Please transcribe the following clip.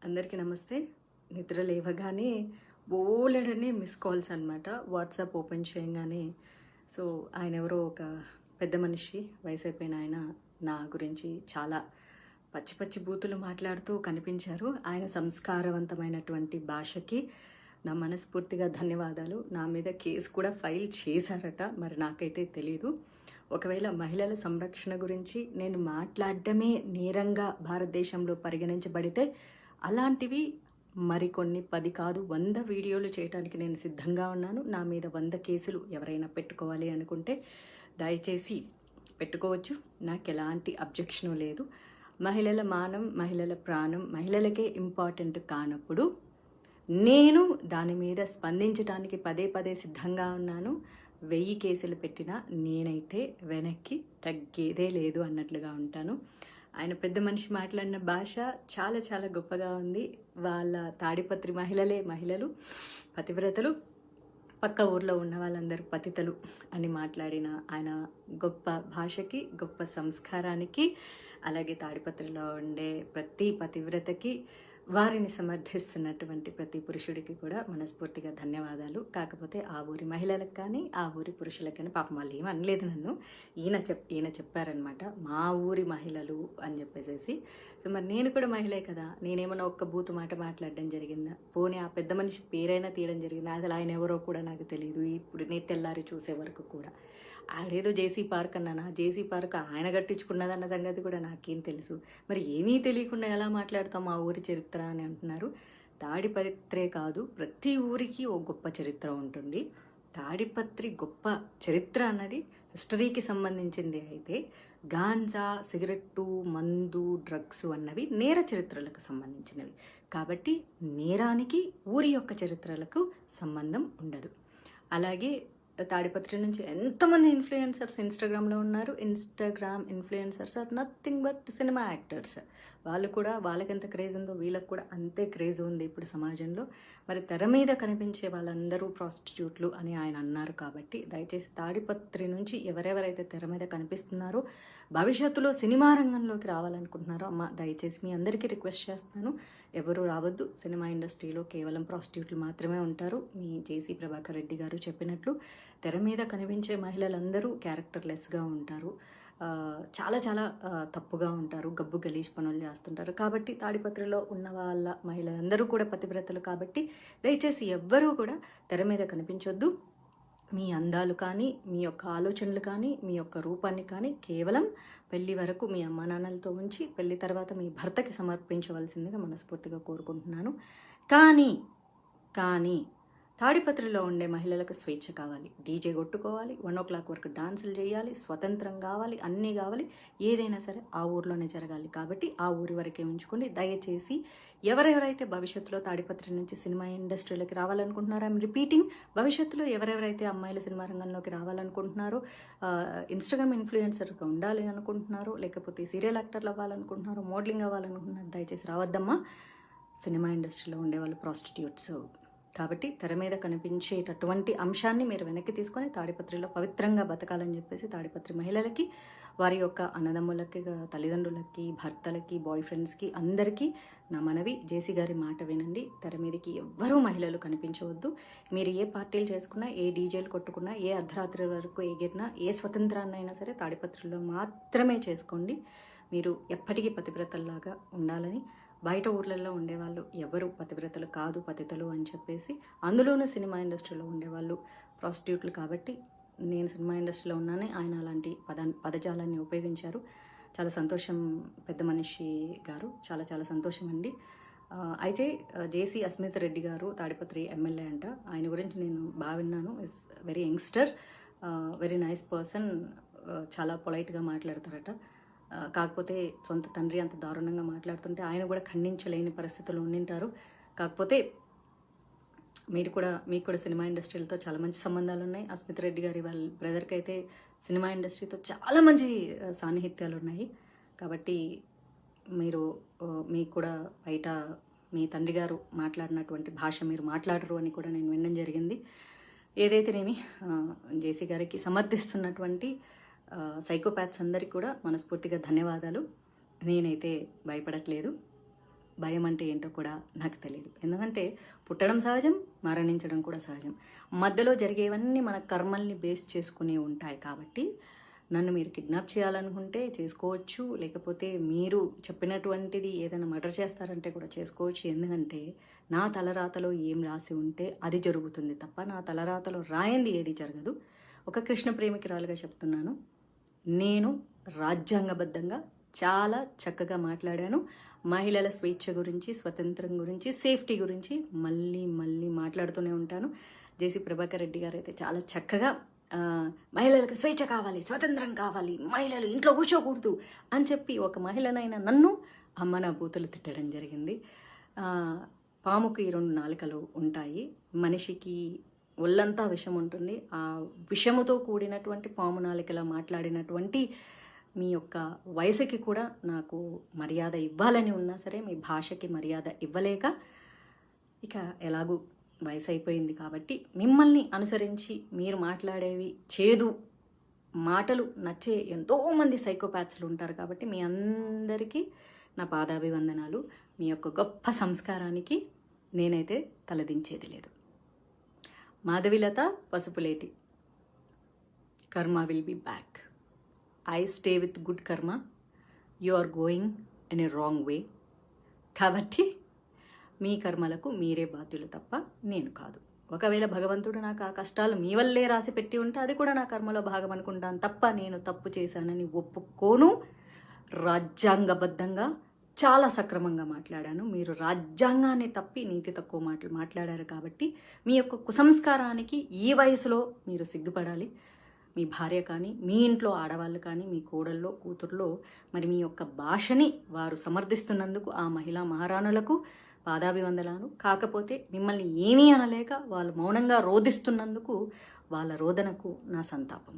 అందరికీ నమస్తే. నిద్ర లేవగానే బోలెడన్ని మిస్ కాల్స్ అనమాట. వాట్సాప్ ఓపెన్ చేయంగానే ఆయన ఎవరో ఒక పెద్ద మనిషి, వయసైపోయిన ఆయన నా గురించి చాలా పచ్చి పచ్చి బూతులు మాట్లాడుతూ కనిపించారు. ఆయన సంస్కారవంతమైనటువంటి భాషకి నా మనస్ఫూర్తిగా ధన్యవాదాలు. నా మీద కేసు కూడా ఫైల్ చేశారట, మరి నాకైతే తెలీదు. ఒకవేళ మహిళల సంరక్షణ గురించి నేను మాట్లాడడమే నేరంగా భారతదేశంలో పరిగణించబడితే అలాంటివి మరికొన్ని 10 కాదు 100 వీడియోలు చేయడానికి నేను సిద్ధంగా ఉన్నాను. నా మీద 100 కేసులు ఎవరైనా పెట్టుకోవాలి అనుకుంటే దయచేసి పెట్టుకోవచ్చు. నాకు ఎలాంటి అబ్జెక్షను లేదు. మహిళల మానం, మహిళల ప్రాణం మహిళలకే ఇంపార్టెంట్ కానప్పుడు నేను దాని మీద స్పందించడానికి పదే పదే సిద్ధంగా ఉన్నాను. 1000 కేసులు పెట్టినా నేనైతే వెనక్కి తగ్గేదే లేదు అన్నట్లుగా ఉంటాను. ఆయన పెద్ద మనిషి మాట్లాడిన భాష చాలా చాలా గొప్పగా ఉంది. వాళ్ళ తాడిపత్రి మహిళలు పతివ్రతలు, పక్క ఊర్లో ఉన్న వాళ్ళందరూ పతితలు అని మాట్లాడిన ఆయన గొప్ప భాషకి, గొప్ప సంస్కారానికి, అలాగే తాడిపత్రిలో ఉండే ప్రతి పతివ్రతకి, వారిని సమర్థిస్తున్నటువంటి ప్రతి పురుషుడికి కూడా మనస్ఫూర్తిగా ధన్యవాదాలు. కాకపోతే ఆ ఊరి మహిళలకు కానీ ఆ ఊరి పురుషులకు కానీ పాపం వాళ్ళు ఏమి అనలేదు నన్ను. ఈయన చెప్పారనమాట, మా ఊరి మహిళలు అని చెప్పేసి. మరి నేను కూడా మహిళే కదా, నేనేమన్నా ఒక్క బూతు మాట మాట్లాడడం జరిగిందా? పోనీ ఆ పెద్ద మనిషి పేరైనా తీయడం జరిగిందా? అసలు ఆయన ఎవరో కూడా నాకు తెలియదు. ఇప్పుడు నేను తెల్లారి చూసే వరకు కూడా ఆడేదో జేసీ పార్క్ అన్నానా, జేసీ పార్క్ ఆయన కట్టించుకున్నదన్న సంగతి కూడా నాకేం తెలుసు. మరి ఏమీ తెలియకుండా ఎలా మాట్లాడతాం మా ఊరి చరిత్ర అని అంటున్నారు. తాడిపత్రే కాదు, ప్రతి ఊరికి ఓ గొప్ప చరిత్ర ఉంటుంది. తాడిపత్రి గొప్ప చరిత్ర అన్నది హిస్టరీకి సంబంధించింది అయితే, గాంజా, సిగరెట్టు, మందు, డ్రగ్స్ అన్నవి నేర చరిత్రలకు సంబంధించినవి. కాబట్టి నేరానికి ఊరి యొక్క చరిత్రలకు సంబంధం ఉండదు. అలాగే తాడిపత్రి నుంచి ఎంతమంది ఇన్ఫ్లుయెన్సర్స్ ఇన్స్టాగ్రామ్లో ఉన్నారు. Instagram influencers are nothing but cinema actors. వాళ్ళు కూడా, వాళ్ళకి ఎంత క్రేజ్ ఉందో వీళ్ళకి కూడా అంతే క్రేజ్ ఉంది ఇప్పుడు సమాజంలో. మరి తెర మీద కనిపించే వాళ్ళందరూ ప్రాస్టిట్యూట్లు అని ఆయన అన్నారు. కాబట్టి దయచేసి తాడిపత్రి నుంచి ఎవరెవరైతే తెర మీద కనిపిస్తున్నారో, భవిష్యత్తులో సినిమా రంగంలోకి రావాలనుకుంటున్నారో, అమ్మ దయచేసి మీ అందరికీ రిక్వెస్ట్ చేస్తాను, ఎవరు రావద్దు. సినిమా ఇండస్ట్రీలో కేవలం ప్రాస్టిట్యూట్లు మాత్రమే ఉంటారు. మీ జేసీ ప్రభాకర్ రెడ్డి గారు చెప్పినట్లు తెర మీద కనిపించే మహిళలందరూ క్యారెక్టర్లెస్గా ఉంటారు, చాలా చాలా తప్పుగా ఉంటారు, గబ్బు గలీజ్ పనులు చేస్తుంటారు. కాబట్టి తాడిపత్రిలో ఉన్న వాళ్ళ మహిళలందరూ కూడా పతివ్రతలు. కాబట్టి దయచేసి ఎవ్వరూ కూడా తెర మీద కనిపించొద్దు. మీ అందాలు కానీ, మీ యొక్క ఆలోచనలు కానీ, మీ యొక్క రూపాన్ని కానీ కేవలం పెళ్లి వరకు మీ అమ్మా నాన్నలతో ఉంచి పెళ్లి తర్వాత మీ భర్తకి సమర్పించవలసిందిగా మనస్ఫూర్తిగా కోరుకుంటున్నాను. కానీ తాడిపత్రిలో ఉండే మహిళలకు స్వేచ్ఛ కావాలి. డీజే కొట్టుకోవాలి, 1 o'clock వరకు డాన్సులు చేయాలి, స్వతంత్రం కావాలి, అన్నీ కావాలి. ఏదైనా సరే ఆ ఊరిలోనే జరగాలి. కాబట్టి ఆ ఊరి వరకే ఉంచుకోండి. దయచేసి ఎవరెవరైతే భవిష్యత్తులో తాడిపత్రి నుంచి సినిమా ఇండస్ట్రీలోకి రావాలనుకుంటున్నారో, ఐఎమ్ రిపీటింగ్, భవిష్యత్తులో ఎవరెవరైతే అమ్మాయిల సినిమా రంగంలోకి రావాలనుకుంటున్నారో, ఇన్స్టాగ్రామ్ ఇన్ఫ్లుయెన్సర్గా ఉండాలి అనుకుంటున్నారో, లేకపోతే సీరియల్ యాక్టర్లు అవ్వాలనుకుంటున్నారో, మోడలింగ్ అవ్వాలనుకుంటున్నారో, దయచేసి రావద్దమ్మా. సినిమా ఇండస్ట్రీలో ఉండేవాళ్ళు ప్రాస్టిట్యూట్స్. కాబట్టి తెర మీద కనిపించేటటువంటి అంశాన్ని మీరు వెనక్కి తీసుకొని తాడిపత్రిలో పవిత్రంగా బతకాలని చెప్పేసి తాడిపత్రి మహిళలకి, వారి యొక్క అన్నదమ్ములకి, తల్లిదండ్రులకి, భర్తలకి, బాయ్ ఫ్రెండ్స్కి అందరికీ నా మనవి, జేసీ గారి మాట వినండి. తెర మీదకి ఎవ్వరూ మహిళలు కనిపించవద్దు. మీరు ఏ పార్టీలు చేసుకున్నా, ఏ డీజేలు కొట్టుకున్నా, ఏ అర్ధరాత్రి వరకు ఎగిరినా, ఏ స్వతంత్రాన్ని అయినా సరే తాడిపత్రిలో మాత్రమే చేసుకోండి. మీరు ఎప్పటికీ పతివ్రతల్లాగా ఉండాలని. బయట ఊర్లలో ఉండేవాళ్ళు ఎవరు పతివ్రతలు కాదు, పతితలు అని చెప్పేసి, అందులోనూ సినిమా ఇండస్ట్రీలో ఉండేవాళ్ళు ప్రాస్టిట్యూట్లు. కాబట్టి నేను సినిమా ఇండస్ట్రీలో ఉన్నానే, ఆయన అలాంటి పదజాలాన్ని ఉపయోగించారు. చాలా సంతోషం పెద్ద మనిషి గారు, చాలా చాలా సంతోషం అండి. అయితే జేసీ అస్మిత్ రెడ్డి గారు తాడిపత్రి ఎమ్మెల్యే అంట. ఆయన గురించి నేను బాగా విన్నాను. Is very youngster, very nice person, చాలా పొలైట్గా మాట్లాడతారట. కాకపోతే సొంత తండ్రి అంత దారుణంగా మాట్లాడుతుంటే ఆయన కూడా ఖండించలేని పరిస్థితుల్లో ఉండింటారు. కాకపోతే మీకు కూడా సినిమా ఇండస్ట్రీలతో చాలా మంచి సంబంధాలు ఉన్నాయి. అస్మిత్ రెడ్డి గారి వాళ్ళ బ్రదర్కి అయితే సినిమా ఇండస్ట్రీతో చాలా మంచి సాన్నిహిత్యాలు ఉన్నాయి. కాబట్టి మీకు కూడా బయట మీ తండ్రి గారు మాట్లాడినటువంటి భాష మీరు మాట్లాడరు అని కూడా నేను వినడం జరిగింది. ఏదైతేనేమి జేసీ గారికి సమర్థిస్తున్నటువంటి సైకోపాత్స్ అందరికీ కూడా మనస్ఫూర్తిగా ధన్యవాదాలు. నేనైతే భయపడట్లేదు. భయం అంటే ఏంటో కూడా నాకు తెలియదు. ఎందుకంటే పుట్టడం సహజం, మరణించడం కూడా సహజం. మధ్యలో జరిగేవన్నీ మన కర్మల్ని బేస్ చేసుకునే ఉంటాయి. కాబట్టి నన్ను మీరు కిడ్నాప్ చేయాలనుకుంటే చేసుకోవచ్చు, లేకపోతే మీరు చెప్పినటువంటిది ఏదైనా మర్డర్ చేస్తారంటే కూడా చేసుకోవచ్చు. ఎందుకంటే నా తలరాతలో ఏం రాసి ఉంటే అది జరుగుతుంది తప్ప నా తలరాతలో రాయింది ఏది జరగదు. ఒక కృష్ణ ప్రేమికురాలుగా చెప్తున్నాను, నేను రాజ్యాంగబద్ధంగా చాలా చక్కగా మాట్లాడాను. మహిళల స్వేచ్ఛ గురించి, స్వతంత్రం గురించి, సేఫ్టీ గురించి మళ్ళీ మళ్ళీ మాట్లాడుతూనే ఉంటాను. జేసీ ప్రభాకర్ రెడ్డి గారు అయితే చాలా చక్కగా మహిళలకు స్వేచ్ఛ కావాలి, స్వతంత్రం కావాలి, మహిళలు ఇంట్లో కూర్చోకూడదు అని చెప్పి ఒక మహిళనైనా నన్ను అమ్మ నా బూతులు తిట్టడం జరిగింది. పాముకి 2 నాలుకలు ఉంటాయి, మనిషికి ఒళ్ళంతా విషం ఉంటుంది. ఆ విషముతో కూడినటువంటి పాము నాలుకలా మాట్లాడినటువంటి మీ యొక్క వయసుకి కూడా నాకు మర్యాద ఇవ్వాలని ఉన్నా సరే మీ భాషకి మర్యాద ఇవ్వలేక, ఇక ఎలాగూ వయసు అయిపోయింది కాబట్టి మిమ్మల్ని అనుసరించి మీరు మాట్లాడేవి చేదు మాటలు నచ్చే ఎంతోమంది సైకోపాత్స్లు ఉంటారు. కాబట్టి మీ అందరికీ నా పాదాభివందనాలు. మీ యొక్క గొప్ప సంస్కారానికి నేనైతే తలదించేది లేదు. Madhavilatha Pasupuleti. Karma will be back. I stay with good karma. You are going in a wrong way. కాబట్టి మీ కర్మలకు మీరే బాధ్యులు తప్ప నేను కాదు. ఒకవేళ భగవంతుడు నాకు ఆ కష్టాలు మీ వల్లే రాసి పెట్టి ఉంటే అది కూడా నా కర్మలో భాగం అనుకుంటాను తప్ప నేను తప్పు చేశానని ఒప్పుకోను. రాజ్యాంగబద్ధంగా చాలా సక్రమంగా మాట్లాడాను. మీరు రాజ్యాంగాన్ని తప్పి నీతి తక్కువ మాటలు మాట్లాడారు కాబట్టి మీ యొక్క కుసంస్కారానికి ఈ వయసులో మీరు సిగ్గుపడాలి. మీ భార్య కానీ, మీ ఇంట్లో ఆడవాళ్ళు కానీ, మీ కోడల్లో కూతుర్లో మరి మీ యొక్క భాషని వారు సమర్థిస్తున్నందుకు ఆ మహిళా మహారాణులకు పాదాభివందనాలు. కాకపోతే మిమ్మల్ని ఏమీ అనలేక వాళ్ళు మౌనంగా రోధిస్తున్నందుకు వాళ్ళ రోదనకు నా సంతాపం.